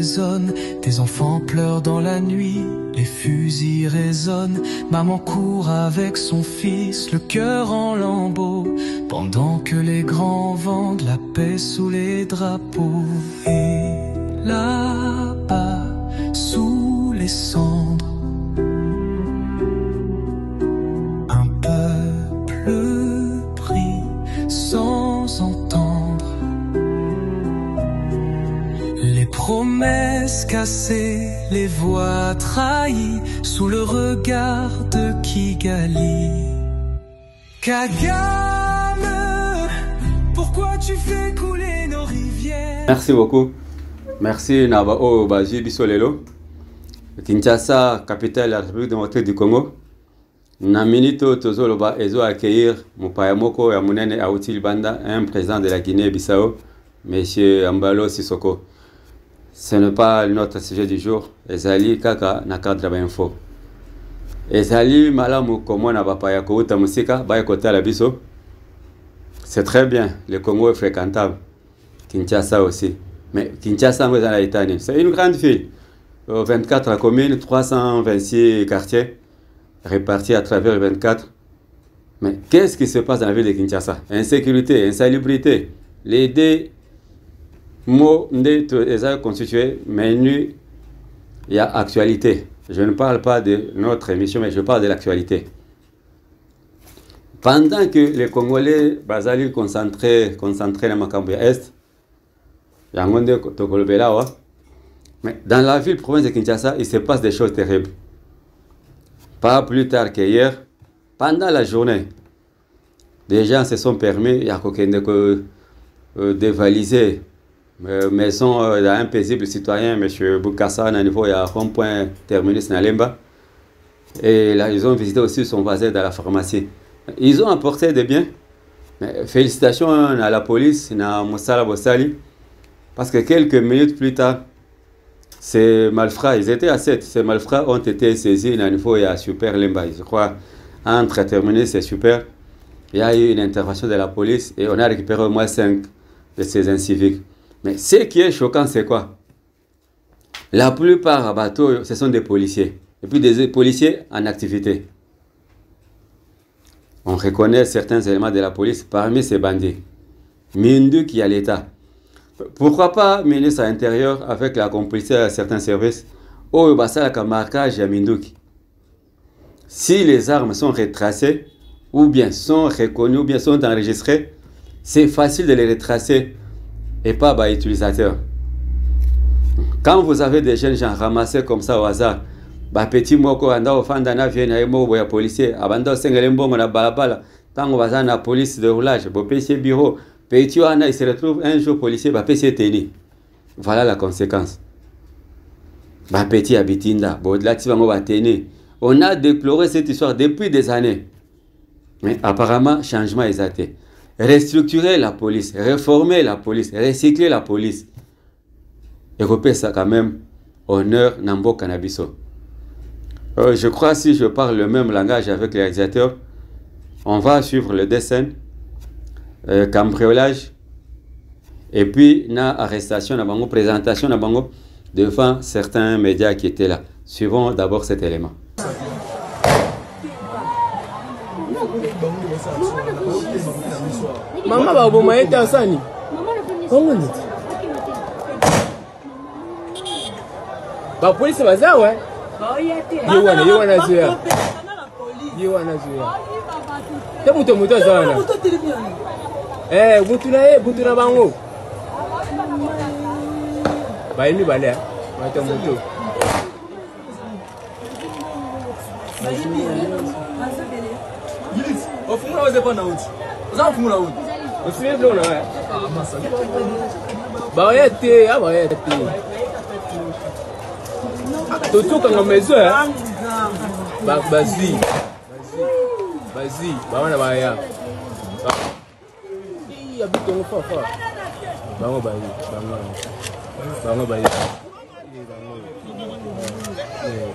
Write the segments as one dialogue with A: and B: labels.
A: résonnent, des enfants pleurent dans la nuit, les fusils résonnent. Maman court avec son fils, le cœur en lambeaux, pendant que les grands vendent la paix sous les drapeaux. Et là-bas, sous les cendres, un peuple prie sans entendre. Les promesses cassées, les voix trahies, sous le regard de Kigali. Kagame, pourquoi tu fais couler nos rivières?
B: Merci beaucoup. Merci Nabao Baji Bisolelo. Kinshasa, capitale de la République démocratique du Congo. Na minito tozoloba ezo accueillir Mupayamoko ya Munene Awuti Banda, un président de la Guinée-Bissau, Monsieur Ambalo Sissoko. Ce n'est pas notre sujet du jour. Ezali kaka na cadre info. Ezali malamu komona bapaya ko uta musika ba kota la biso. C'est très bien, le Congo est fréquentable. Kinshasa aussi. Mais Kinshasa c'est une grande ville. 24 communes, 326 quartiers répartis à travers 24. Mais qu'est-ce qui se passe dans la ville de Kinshasa? Insécurité, insalubrité. Les deux mots sont constitués, mais il y a actualité. Je ne parle pas de notre émission, mais je parle de l'actualité. Pendant que les Congolais basali concentrés dans Makambouya Est, mais dans la ville province de Kinshasa, il se passe des choses terribles. Pas plus tard qu'hier, pendant la journée, des gens se sont permis de dévaliser maison d'un paisible citoyen, M. Boukassa, à niveau de rond-point terminus Nalemba. Et là, ils ont visité aussi son voisin dans la pharmacie. Ils ont apporté des biens. Mais félicitations à la police, à Moussala Bossali, parce que quelques minutes plus tard, ces malfrats, ils étaient à 7, ces malfrats ont été saisis à niveau de Super Lemba. Je crois, entre terminus et Super, il y a eu une intervention de la police et on a récupéré au moins 5 de ces inciviques. Mais ce qui est choquant, c'est quoi? La plupart à bateau, ce sont des policiers. Et puis des policiers en activité. On reconnaît certains éléments de la police parmi ces bandits. Mindu qui a l'État. Pourquoi pas ministre à l'Intérieur avec la complicité de certains services au marquage à Minduki. Si les armes sont retracées, ou bien sont reconnues, ou bien sont enregistrées, c'est facile de les retracer et pas par utilisateur. Quand vous avez des jeunes gens ramassés comme ça au hasard, petit moko anda ofandana viena emo boya policier abanda sengele mbongo na balabala tango bazana police de roulage bo PC bureau petit wana il se retrouve un jour policier ba PC teni. Voilà la conséquence. Ba petit abitinda bo de la tibango ba teni. On a déploré cette histoire depuis des années. Mais apparemment changement exacté. Restructurer la police, réformer la police, recycler la police. Et repère ça quand même honneur Nambo Cannabiso. Je crois si je parle le même langage avec les réalisateurs, on va suivre le dessin, cambriolage, et puis na arrestation, na bango, présentation na bango devant certains médias qui étaient là. Suivons d'abord cet élément.
C: Maman va au moment de Sani. Comment dit? La police va ça, ouais. You wanna see ya. You wanna see ya. Te muto sana. Butu na bango. Ba ni bale. Mata muto. Ofumula oze pa na uti. Oza ofumula uti. Osime blo na wa. Ba yete, aba yete. Toto kanga mezo ya. Bazi. Bawana baya. Ya bitongo fa. Bango bayi.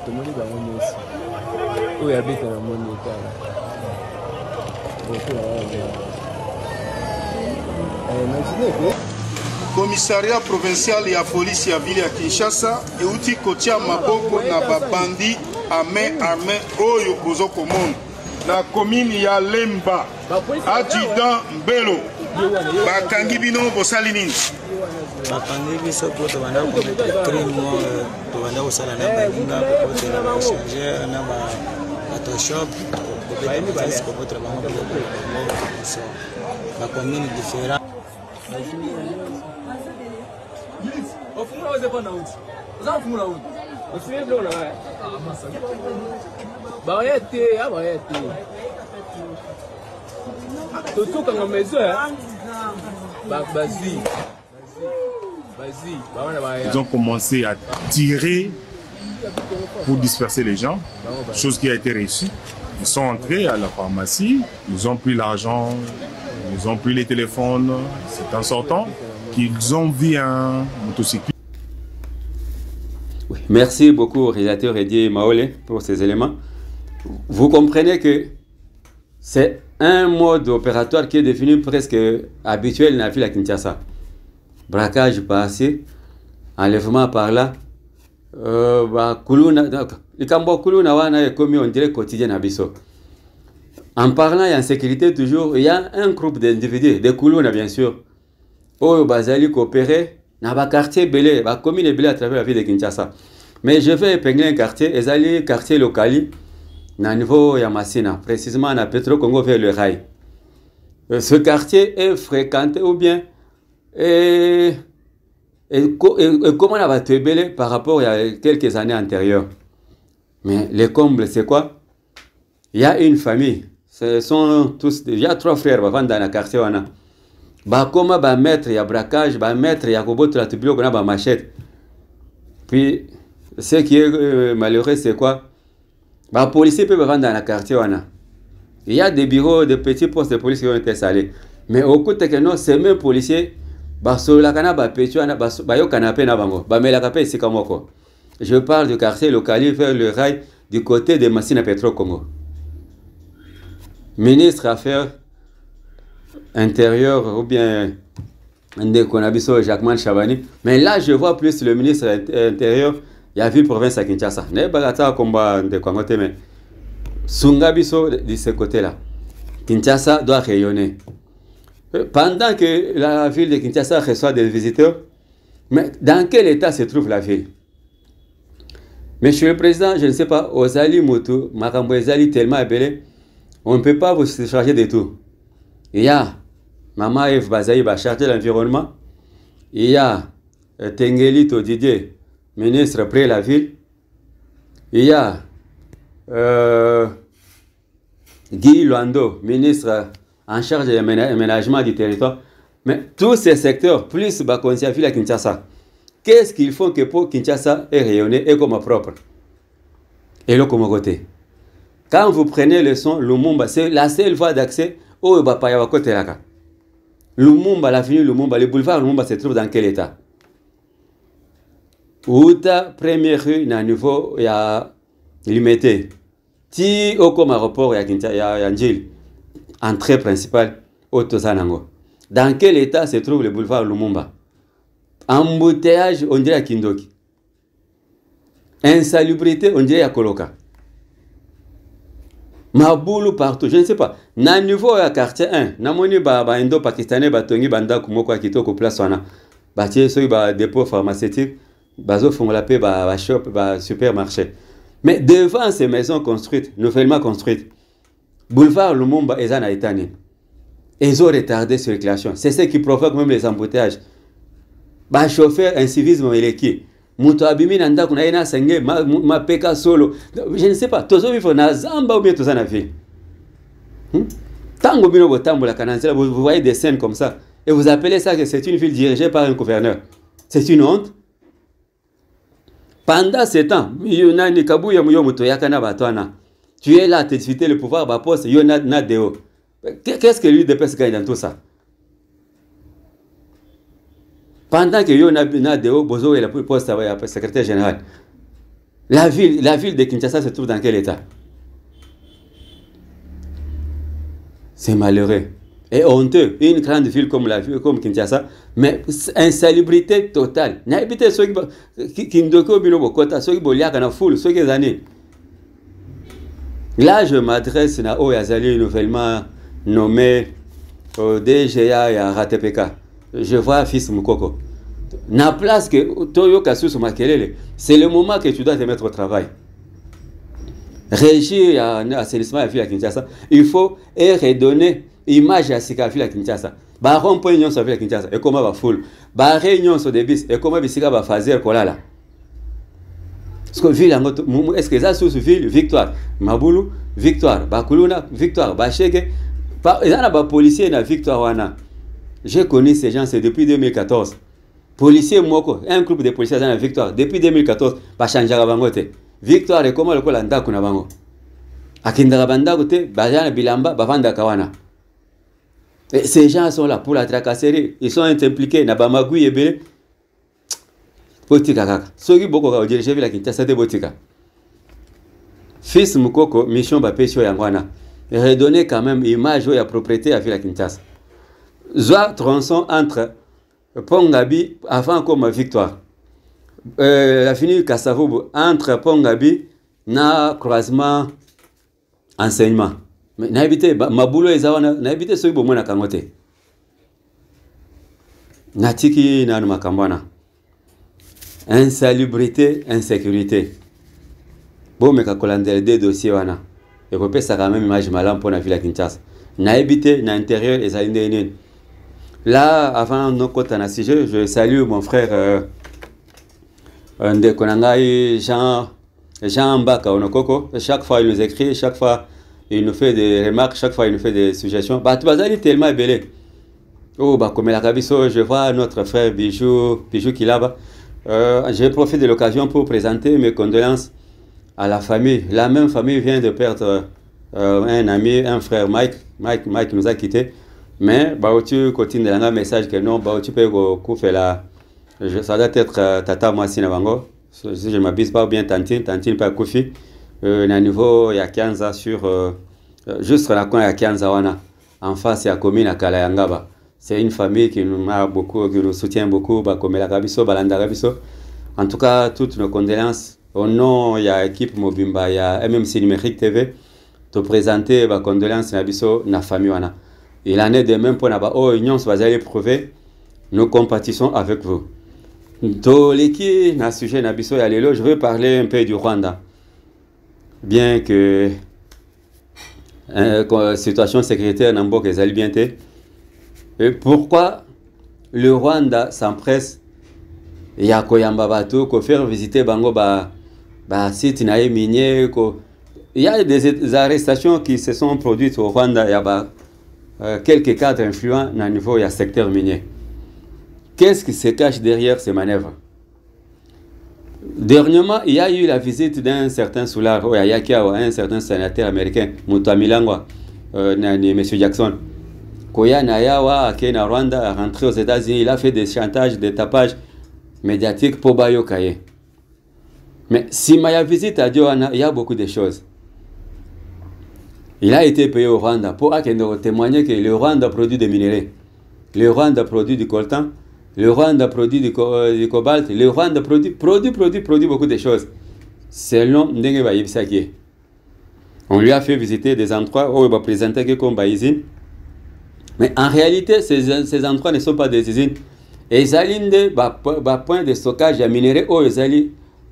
C: Tomoni bango nyesi. Oyo abita na moni tala. Imaginez que
D: commissariat provincial ya police ya ville ya Kinshasa euti kotia maboko na babandi à main armée oyo bozo komona na commune ya Lemba adjudant Mbelo bakangi bino bosali nini
E: bakangi biso po tobanda komettre crime tobanda kosala na baninga kokotela baéchangeur na batoshop kokotra bango bacommune différent
F: Ils ont commencé à tirer pour disperser les gens, chose qui a été réussie. Ils sont entrés à la pharmacie, ils ont pris l'argent, ils ont pris les téléphones. C'est en sortant qu'ils ont vu un motocycliste.
B: Oui, merci beaucoup au réalisateur Eddie Maolé pour ces éléments. Vous comprenez que c'est un mode opératoire qui est devenu presque habituel dans la ville à Kinshasa. Braquage passé, enlèvement par là. Kuluna wana est commis on dirait quotidien à Bisso. En parlant d'insécurité toujours, il y a un groupe d'individus, des Kuluna bien sûr, où bazali coopérer dans le quartier belé, la commune belé à travers la ville de Kinshasa. Mais je vais épingler un quartier, le quartier local, au niveau de Yamassina, précisément à Petro Congo vers le rail. Ce quartier est fréquenté ou bien et comment on va te belé par rapport à quelques années antérieures. Mais les combles, c'est quoi? Il y a une famille, ce sont tous, il y a 3 frères dans le quartier. Comment va mettre, il y a braquage, va mettre, il y a la tubilo, il y a machette. Puis, ce qui est malheureux, c'est quoi? Les policiers peuvent vendre dans le quartier. Il y a des bureaux, des petits postes de police qui ont été salés. Mais au coup de que ces mêmes policiers, je parle du quartier local vers le rail du côté de Massina Petro Congo. Ministre Affaires intérieures ou bien Jacquemin Chabani. Mais là, je vois plus le ministre intérieur. Il y a vu province à Kinshasa. Ne bagata combat de Kwangote mais Sungabiso de ce côté-là. Kinshasa doit rayonner. Pendant que la ville de Kinshasa reçoit des visiteurs, mais dans quel état se trouve la ville? Monsieur le Président, je ne sais pas, Ozali Moutou, Makambo Ezali tellement appelé, on ne peut pas vous charger de tout. Il y a Maman Eve Bazaï va charger l'environnement. Il y a Tengelito Didier, ministre près la ville. Il y a Guy Luando, ministre en charge de l'aménagement du territoire. Mais tous ces secteurs, plus Bakonsia ville à Kinshasa, qu'est-ce qu'ils font que pour Kinshasa est rayonné et comme propre? Et le Komogoté. Quand vous prenez le son, Lumumba, c'est la seule voie d'accès au Bapayawako Teraka. Lumumba, l'avenue Lumumba, le boulevard Lumumba se trouve dans quel état? Outa, première rue, dans le niveau, il y a limité. Ti au comme aéroport, il y a Njil, entrée principale, au Tozanango. Dans quel état se trouve le boulevard Lumumba? Embouteillage, on dirait à Kindoki. Insalubrité, on dirait à Koloka. Maboulou partout, je ne sais pas. Na niveau à quartier 1, namoni ba indo-pakistanais batongi banda kumoko kitoko place wana. Batie so ba dépôt pharmaceutique, bazo fongola pe ba shop, ba supermarché. Mais devant ces maisons construites, nouvellement construites, boulevard Lumumba ezana etani. Ils ont retardé la circulation. C'est ce qui provoque même les embouteillages. Ba chauffeur incivisme il est qui? Muto abimi nanda kuna ina senge ma peka solo. Je ne sais pas. Tozo vivre na zamba ou bien toza na vie. Tango bino botambola kananzela, vous voyez des scènes comme ça et vous appelez ça que c'est une ville dirigée par un gouverneur. C'est une honte. Pendant ce temps, yonani kabuya muyo muto yakana batwana. Tu es là à t'exciter le pouvoir ba poste yona na deo. Qu'est-ce que lui de PES gagne dans tout ça? Pendant que Yon Nadeo Bozo est la poste à secrétaire général, la ville de Kinshasa se trouve dans quel état? C'est malheureux. et honteux. Une grande ville comme Kinshasa, mais insalubrité totale. N'habitez ceux qui ndoko binobo kota, ceux qui boliaka na foule, ceux qui années. Là, je m'adresse à Oyazali, nouvellement nommé au DGA et à RATPK. Je vois Fils Mukoko. Na place que Toyo Kasu Makelele, c'est le moment que tu dois te mettre au travail. Régir l'assainissement à la ville à Kinshasa, il faut redonner image à Sika ville à Kinshasa. Baron point union sur la ville à Kinshasa, et comment va foule. Ba réunion sur des bis, et comment Bissika va faire quoi là. Parce que ville, est-ce que ça sous ville, victoire. Maboulou, victoire. Bakuluna, victoire. Bachege, il y a des policiers dans victoire wana. J'ai connu ces gens, c'est depuis 2014. Policiers Moko, un groupe de policiers dans la victoire. Depuis 2014, pas changer la bangote. Victoire et comment le col anda kuna bango. Akindara banda gote, bajana bilamba, bavanda kawana. Et ces gens sont là pour la tracasserie. Ils sont impliqués. Nabamagou yebele. Botika kaka. Soki boko ka dirige la Kinshasa de Botika. Fils Mukoko, mission bapesio yangwana. Redonner quand même image ou la propriété à la Kinshasa. Zoa tronçon entre Pongabi avant comme victoire. La finie Kassavobo entre Pongabi na croisement enseignement. Mais n'habité Mabulo ezawana n'habité soki bomona kangote. Natiki na makambana. Insalubrité, insécurité. Bon, mais quand on a des dossiers, on peut ça quand même image malin pour la ville à Kinshasa. Na habité, na intérieur et ça indénible. Là, avant nos côtes à sujet, je salue mon frère de Konangai, Jean Mbaka Onokoko. Chaque fois, il nous écrit, chaque fois, il nous fait des remarques, chaque fois, il nous fait des suggestions. Bah, tu vas aller tellement belé. Oh, bah, comme la Kabiso, je vois notre frère Bijou qui est là-bas. Je profite de l'occasion pour présenter mes condoléances à la famille. La même famille vient de perdre un ami, un frère Mike nous a quittés. Mais tu continues de lancer un message que non, tu peux couper là. Ça doit être Tata Mwasi Nabango. Si je ne m'abuse pas, ou bien Tantine pas Koufi. À niveau, il y a 15 ans sur. Juste la coin, il y a 15 ans. En face, il y a commune à Kalayangaba. C'est une famille qui nous a beaucoup, qui nous soutient beaucoup, comme la Gabiso, Balanda Gabiso. En tout cas, toutes nos condoléances. Au nom, il y a l'équipe Mobimba, il y a MMC Numérique TV. Te présenter les condoléances à la famille. Il en est de même pour nous. Union, vous allez prouver. Nous compatissons avec vous. Dans l'équipe, dans le sujet Nabiso et Alélo, je veux parler un peu du Rwanda. Bien que la situation sécuritaire n'a pas que bien été. Et pourquoi le Rwanda s'empresse et à Koyamba Bato, qu'on faire visiter Bango site minier. Il y a des arrestations qui se sont produites au Rwanda. Il y a quelques cadres influents au niveau du secteur minier. Qu'est-ce qui se cache derrière ces manœuvres? Dernièrement, il y a eu la visite d'un certain Soulard, un certain sénateur américain, Mutamilangwa, M. Jackson. Koya Nayawa, Kenya, Rwanda, rentré aux États-Unis, il a fait des chantages, des tapages médiatiques pour Bayo Kaye. Mais si ma visite à Dioana, il y a beaucoup de choses. Il a été payé au Rwanda pour témoigner que le Rwanda produit des minéraux. Le Rwanda produit du coltan. Le Rwanda produit du cobalt. Le Rwanda produit beaucoup de choses. Selon Ndenge Bayibisaki. On lui a fait visiter des endroits où il va présenter comme Bayizine. Mais en réalité, ces endroits ne sont pas des usines. Et ils allaient des points de stockage à minéraux où ils allaient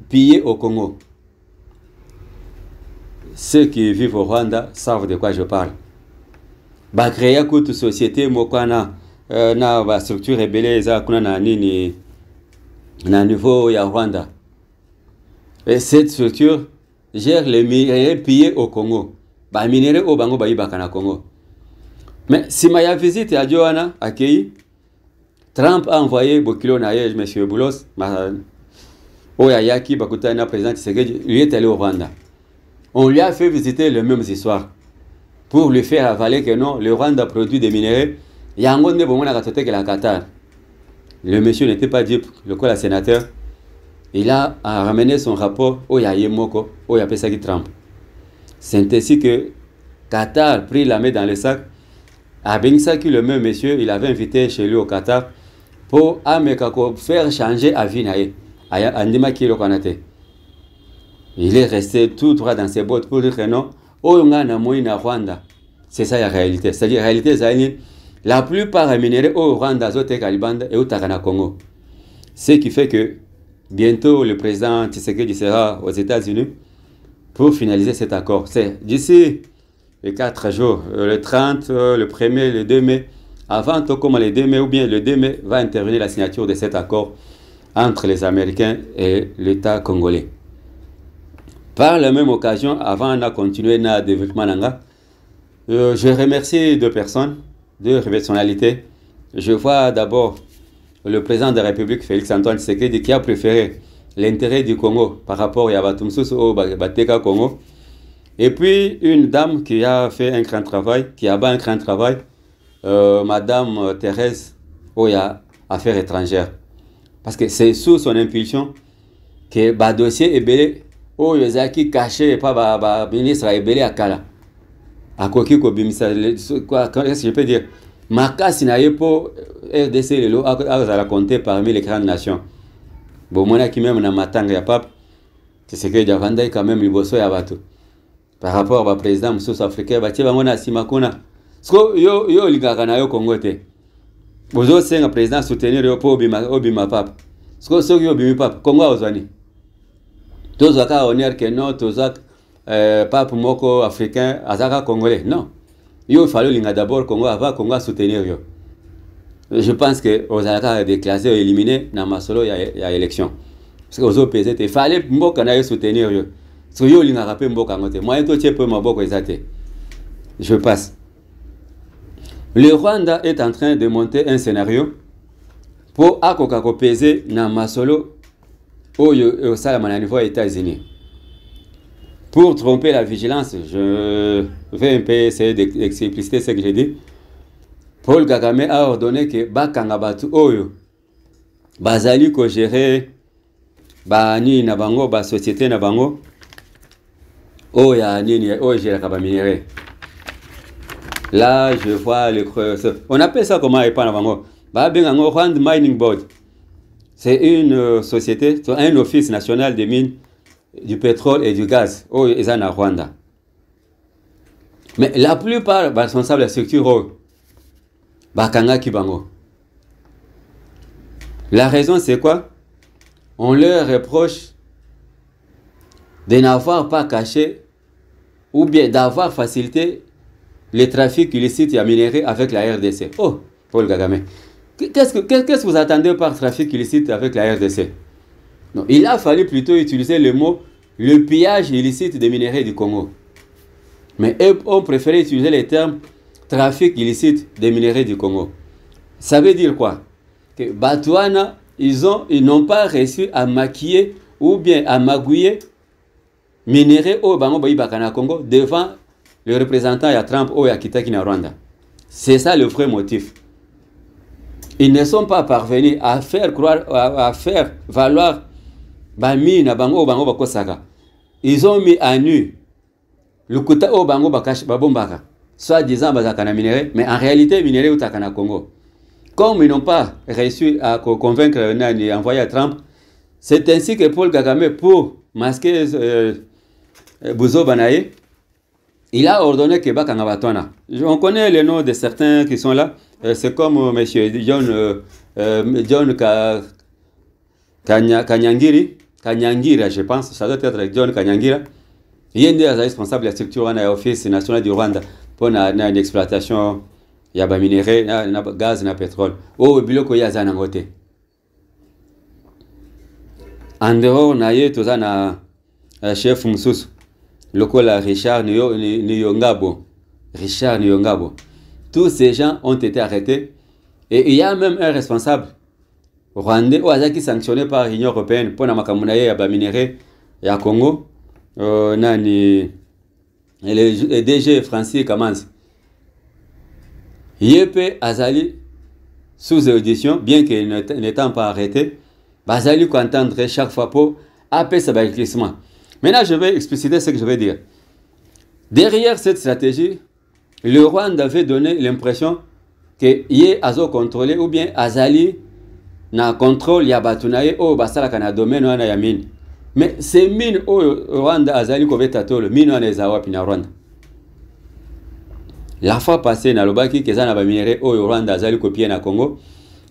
B: piller au Congo. Ceux qui vivent au Rwanda savent de quoi je parle. Bah créer toute société mokana na structure rebelle za kuna na nini na niveau ya Rwanda. Et cette structure gère les minéraux pillés au Congo. Bah minéraux au Bango baïbaka na Congo. Mais si ma visite à Johanna accueilli, Trump a envoyé Bokilo Naye, M. Boulos, Oyayaki Bakutana président Tshisekedi, lui est allé au Rwanda. On lui a fait visiter les mêmes histoires pour lui faire avaler que non, le Rwanda produit des minéraux. Il y a un monde qui est la Qatar. Le monsieur n'était pas dupe, le sénateur. Il a ramené son rapport au Yayemoko, au Yapesaki Trump. C'est ainsi que Qatar prit la main dans le sac, à Bengsaki, le même monsieur, il avait invité chez lui au Qatar pour faire changer avis nae. Andima ki le Kanate. Il est resté tout droit dans ses bottes pour dire que non, Oyonga na Moïna Rwanda. C'est ça la réalité. C'est-à-dire la réalité, la plupart des minéraux au Rwanda, Zote Kalibanda et au Takana Congo. Ce qui fait que bientôt le président Tshisekedi sera aux États-Unis pour finaliser cet accord. C'est d'ici les 4 jours, le 30, le 1er, le 2 mai, avant tout comme le 2 mai ou bien le 2 mai, va intervenir la signature de cet accord entre les Américains et l'État congolais. Par la même occasion, avant de continuer le développement, je remercie deux personnes, deux personnalités. Je vois d'abord le président de la République, Félix Antoine Tshisekedi, qui a préféré l'intérêt du Congo par rapport à Yabatumsus au Bateka Congo. Et puis une dame qui a fait un grand travail, qui a fait un grand travail, Madame Thérèse Oya, Affaires étrangères. Parce que c'est sous son impulsion que le dossier est belé, Oyozaki caché par le ministre Ebele Akala. À quoi qu'est-ce que je peux dire? Makasi na yepo RDC lelo a compté parmi les grandes nations. Bon, moi qui même na matanga ya pape, c'est que Javanda quand même liboso ya bato. Par rapport au président Moussous africain, batie bango na simakuna. Sko yo ligaka na yo Congo te. Bozo senga président soutenir yo po obima pape. Sko soki yo bimi pape, Congo ozwani. Tozo ka honneur que non, tozo pape moko africain azaka congolais. Non. Il fallait linga d'abord Congo avant Congo soutenir yo. Je pense que Ozalaka déclassé ou éliminé dans ma solo il y a élection. Parce que aux autres pays il fallait mboka na yo soutenir yo. Parce que yo linga rapé mboka ngote. Moi to tie peu maboko ezate. Je passe. Le Rwanda est en train de monter un scénario pour akoka ko peser na masolo au salama na niveau États-Unis. Pour tromper la vigilance, je vais un peu essayer d'expliciter ce que j'ai dit. Paul Kagame a ordonné que Bakanga Batu Oyo, Bazali ko gérer Bani Nabango, ba société Nabango, Oya Nini, Oya gérer Kaba minéré. Là, je vois le creuseur. On appelle ça comment et pas Nabango. Babengango Rwanda Mining Board. C'est une société, un office national des mines, du pétrole et du gaz au Rwanda. Mais la plupart des responsables de la structure Bakanga Kibango. La raison c'est quoi? On leur reproche de n'avoir pas caché ou bien d'avoir facilité les trafics illicites et minéraux avec la RDC. Oh, Paul Kagame. Qu'est-ce que vous attendez par trafic illicite avec la RDC? Non, il a fallu plutôt utiliser le mot le pillage illicite des minéraux du Congo. Mais eux ont préféré utiliser les termes trafic illicite des minéraux du Congo. Ça veut dire quoi? Que Batouana, ils n'ont pas réussi à maquiller ou bien à magouiller minéraux au Bango Bakana Congo devant le représentant ya Trump ou ya Kitaki na Rwanda. C'est ça le vrai motif. Ils ne sont pas parvenus à faire croire, à faire valoir Bami na Bango Bakosaka. Ils ont mis à nu le Kuta au Bango Babombaka, soit disant Bazakana minéré, mais en réalité minéré ou Takana Congo. Comme ils n'ont pas réussi à convaincre Nani envoyer à Trump, c'est ainsi que Paul Kagame, pour masquer Bouzo Banaye, il a ordonné que Bakanga Batona. On connaît les noms de certains qui sont là. C'est comme M. John Kanyangira, je pense, ça doit être John Kanyangira. Il est responsable de la structure de l'Office national du Rwanda pour une exploitation de minéraux, de gaz et de pétrole. Oh, biloko ya zanangote. En dehors, nous avons un chef Moussous, le Richard Nyongabo. Richard Nyongabo. Tous ces gens ont été arrêtés et il y a même un responsable rwandais qui est sanctionné par l'Union européenne pour la makamunaye à minéraux et à Congo. Le DG Francis Kamans. Yépe Azali sous audition, bien qu'il n'étant pas arrêté, Azali qu'entendre chaque fois pour appeler ce bâtiment. Maintenant, je vais expliciter ce que je vais dire. Derrière cette stratégie, le Rwanda avait donné l'impression que yé azo contrôlé ou bien azali na contrôle ya batunaye o basala kana domaine wana ya mine. Mais ces mines au Rwanda azali kobeta tolo mine wana ezawa pina Rwanda. La fois passée na lobaki kezana ba minéraux au Rwanda azali copier na Congo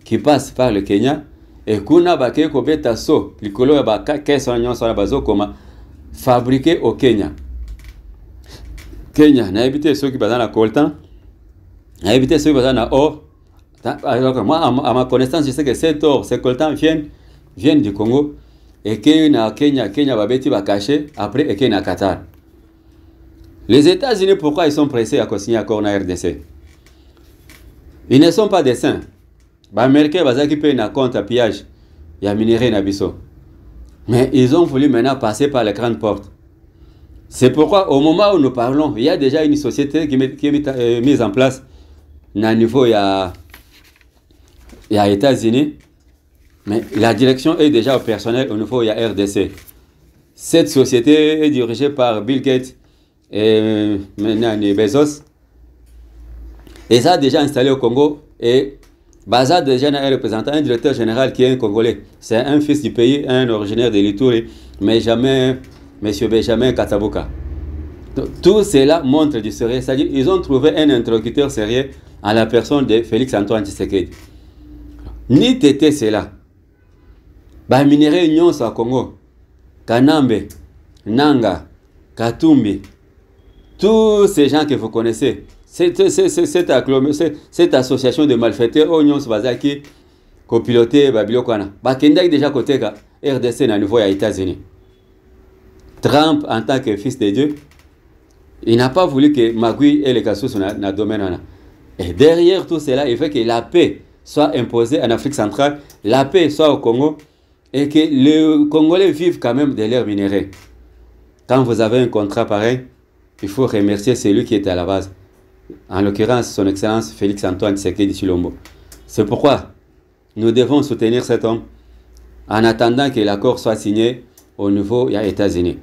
B: qui passe par le Kenya et kuna bake kobeta so likolo ya ba caisse nyonso na bazo koma fabriqué au Kenya. Kenya na évité ceux qui bazana coltan, na évité ceux qui bazana or. Alors moi à ma connaissance je sais que cet or, ces coltan viennent du Congo et que na Kenya va beti ba caché après et que na Qatar. Les États-Unis, pourquoi ils sont pressés à signer accord na RDC? Ils ne sont pas des saints. Les Américains bazaki paye na compte à pillage, il y a minéraux na biso. Mais ils ont voulu maintenant passer par les grandes portes. C'est pourquoi au moment où nous parlons, il y a déjà une société qui est mise en place à niveau il y a États-Unis, mais la direction est déjà opérationnelle au niveau il y a RDC. Cette société est dirigée par Bill Gates et Bezos. Et ça a déjà installé au Congo et Baza déjà un représentant, un directeur général qui est un Congolais. C'est un fils du pays, un originaire de l'Ituri, mais jamais M. Benjamin Katabuka. Tout cela montre du sérieux. C'est-à-dire ils ont trouvé un interlocuteur sérieux à la personne de Félix Antoine Tshisekedi. Ni tété cela. Ba minéraux nyonso au Congo. Kanambe, Nanga, Katumbi. Tous ces gens que vous connaissez. Cette association de malfaiteurs, Oignon Bazaki, copiloté Babilokwana. Bakenda déjà côté RDC à niveau des États-Unis. Trump, en tant que fils de Dieu, il n'a pas voulu que Magui et les Kassous soient dans le domaine. Et derrière tout cela, il fait que la paix soit imposée en Afrique centrale, la paix soit au Congo, et que les Congolais vivent quand même de leurs minéraux. Quand vous avez un contrat pareil, il faut remercier celui qui était à la base. En l'occurrence, son Excellence Félix Antoine Tshisekedi Tshilombo. C'est pourquoi nous devons soutenir cet homme en attendant que l'accord soit signé au niveau des États-Unis.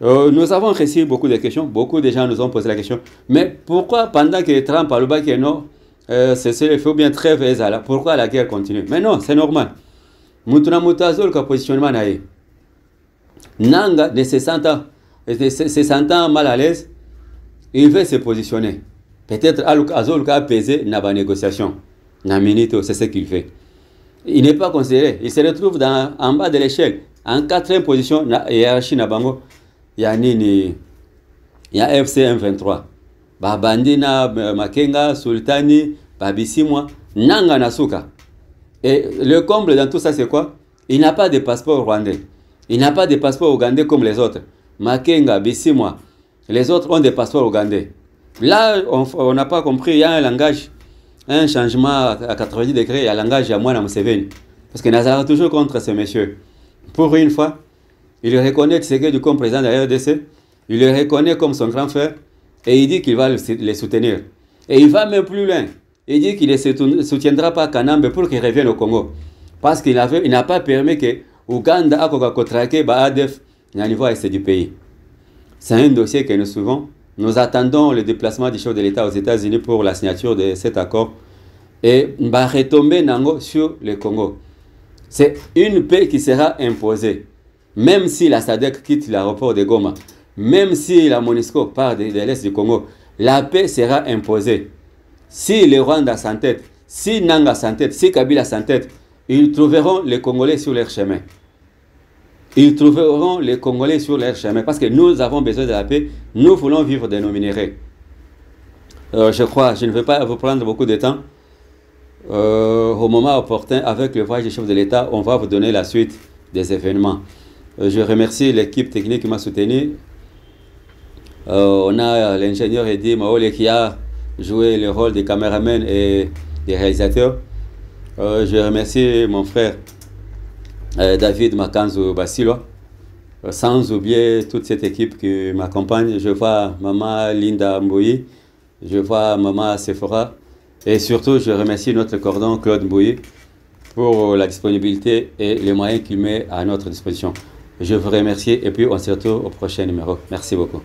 B: Nous avons reçu beaucoup de questions, beaucoup de gens nous ont posé la question, mais pourquoi pendant que Trump a le bac et non, il faut bien trêve ezala, pourquoi la guerre continue? Mais non, c'est normal. Mutuna mutazol ka positionnement nae. Nanga de 60 ans mal à l'aise, il veut se positionner. Peut-être Azol a pesé dans la négociation. C'est ce qu'il fait. Il n'est pas considéré. Il se retrouve en bas de l'échelle. En 4e position, il y a Chinabango. Il y a FC M23. Bandina, Makenga, Sultani, Babisimwa, Nanga Nasuka. Et le comble dans tout ça, c'est quoi? Il n'a pas de passeport rwandais. Il n'a pas de passeport ougandais comme les autres. Makenga, Bisimwa. Les autres ont des passeports ougandais. Là, on n'a pas compris, il y a un langage, un changement à 90 degrés, il y a un langage à moi dans Museveni. Parce que Nazara toujours contre ce monsieur. Pour une fois, il reconnaît Tshisekedi comme président de la RDC, il le reconnaît comme son grand frère, et il dit qu'il va les soutenir. Et il va même plus loin. Il dit qu'il ne soutiendra pas Kanambe pour qu'il revienne au Congo. Parce qu'il n'a pas permis que Ouganda a contraqué ADF au niveau du pays. C'est un dossier que nous suivons. Nous attendons le déplacement du chef de l'État aux États-Unis pour la signature de cet accord. Et on va retomber sur le Congo. C'est une paix qui sera imposée. Même si la SADC quitte l'aéroport de Goma, même si la MONUSCO part de l'Est du Congo, la paix sera imposée. Si le Rwanda s'entête, si Nanga s'entête, si Kabila s'entête, ils trouveront les Congolais sur leur chemin. Ils trouveront les Congolais sur leur chemin parce que nous avons besoin de la paix. Nous voulons vivre de nos minéraux. Je crois, je ne vais pas vous prendre beaucoup de temps. Au moment opportun, avec le voyage du chef de l'État, on va vous donner la suite des événements. Je remercie l'équipe technique qui m'a soutenu. On a l'ingénieur Eddy Maole qui a joué le rôle de caméraman et de réalisateur. Je remercie mon frère David Makanzo Basilo, sans oublier toute cette équipe qui m'accompagne. Je vois Maman Linda Mbouyi, je vois Maman Sephora, et surtout je remercie notre cordon Claude Mbouyi pour la disponibilité et les moyens qu'il met à notre disposition. Je vous remercie et puis on se retrouve au prochain numéro. Merci beaucoup.